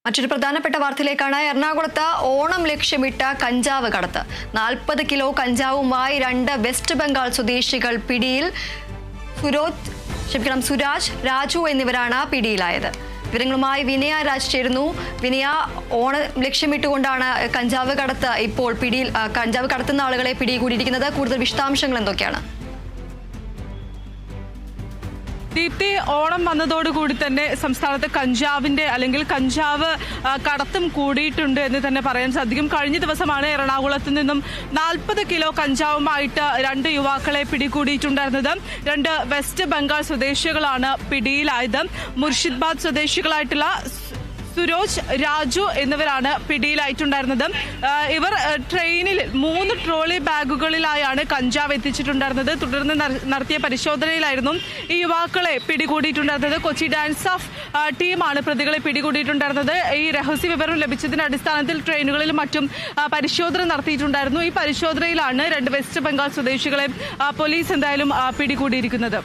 മറ്റൊരു പ്രധാനപ്പെട്ട വാർത്തയിലേക്കാണ്. എറണാകുളത്ത് ഓണം ലക്ഷ്യമിട്ട കഞ്ചാവ് കടത്ത്. 40 കിലോ കഞ്ചാവുമായി 2 വെസ്റ്റ് ബംഗാൾ സ്വദേശികൾ പിടിയിൽ. സുരാജ്, രാജു എന്നിവരാണ് പിടിയിലായത്. വിവരങ്ങളുമായി വിനയ രാജ് ചേരുന്നു. വിനയ, ഓണം ലക്ഷ്യമിട്ടുകൊണ്ടാണ് കഞ്ചാവ് കടത്ത് ഇപ്പോൾ കഞ്ചാവ് കടത്തുന്ന ആളുകളെ പിടികൂടിയിരിക്കുന്നത്. കൂടുതൽ വിശദാംശങ്ങൾ എന്തൊക്കെയാണ്? ദീപ്തി, ഓണം വന്നതോടുകൂടി തന്നെ സംസ്ഥാനത്ത് കഞ്ചാവിന്റെ അല്ലെങ്കിൽ കഞ്ചാവ് കടത്തും കൂടിയിട്ടുണ്ട് എന്ന് തന്നെ പറയാൻ സാധിക്കും. കഴിഞ്ഞ ദിവസമാണ് എറണാകുളത്ത് നിന്നും 40 കിലോ കഞ്ചാവുമായിട്ട് 2 യുവാക്കളെ പിടികൂടിയിട്ടുണ്ടായിരുന്നത്. 2 വെസ്റ്റ് ബംഗാൾ സ്വദേശികളാണ് പിടിയിലായത്. മുർഷിദാബാദ് സ്വദേശികളായിട്ടുള്ള സുരോജ്, രാജു എന്നിവരാണ് പിടിയിലായിട്ടുണ്ടായിരുന്നത്. ഇവർ ട്രെയിനിൽ 3 ട്രോളി ബാഗുകളിലായാണ് കഞ്ചാവ് എത്തിച്ചിട്ടുണ്ടായിരുന്നത്. തുടർന്ന് നടത്തിയ പരിശോധനയിലായിരുന്നു ഈ യുവാക്കളെ പിടികൂടിയിട്ടുണ്ടായിരുന്നത്. കൊച്ചി ഡാൻസ് ഓഫ് ടീമാണ് പ്രതികളെ പിടികൂടിയിട്ടുണ്ടായിരുന്നത്. ഈ രഹസ്യ വിവരം ലഭിച്ചതിന്റെ അടിസ്ഥാനത്തിൽ ട്രെയിനുകളിലും മറ്റും പരിശോധന നടത്തിയിട്ടുണ്ടായിരുന്നു. ഈ പരിശോധനയിലാണ് 2 വെസ്റ്റ് ബംഗാൾ സ്വദേശികളെ പോലീസ് എന്തായാലും പിടികൂടിയിരിക്കുന്നത്.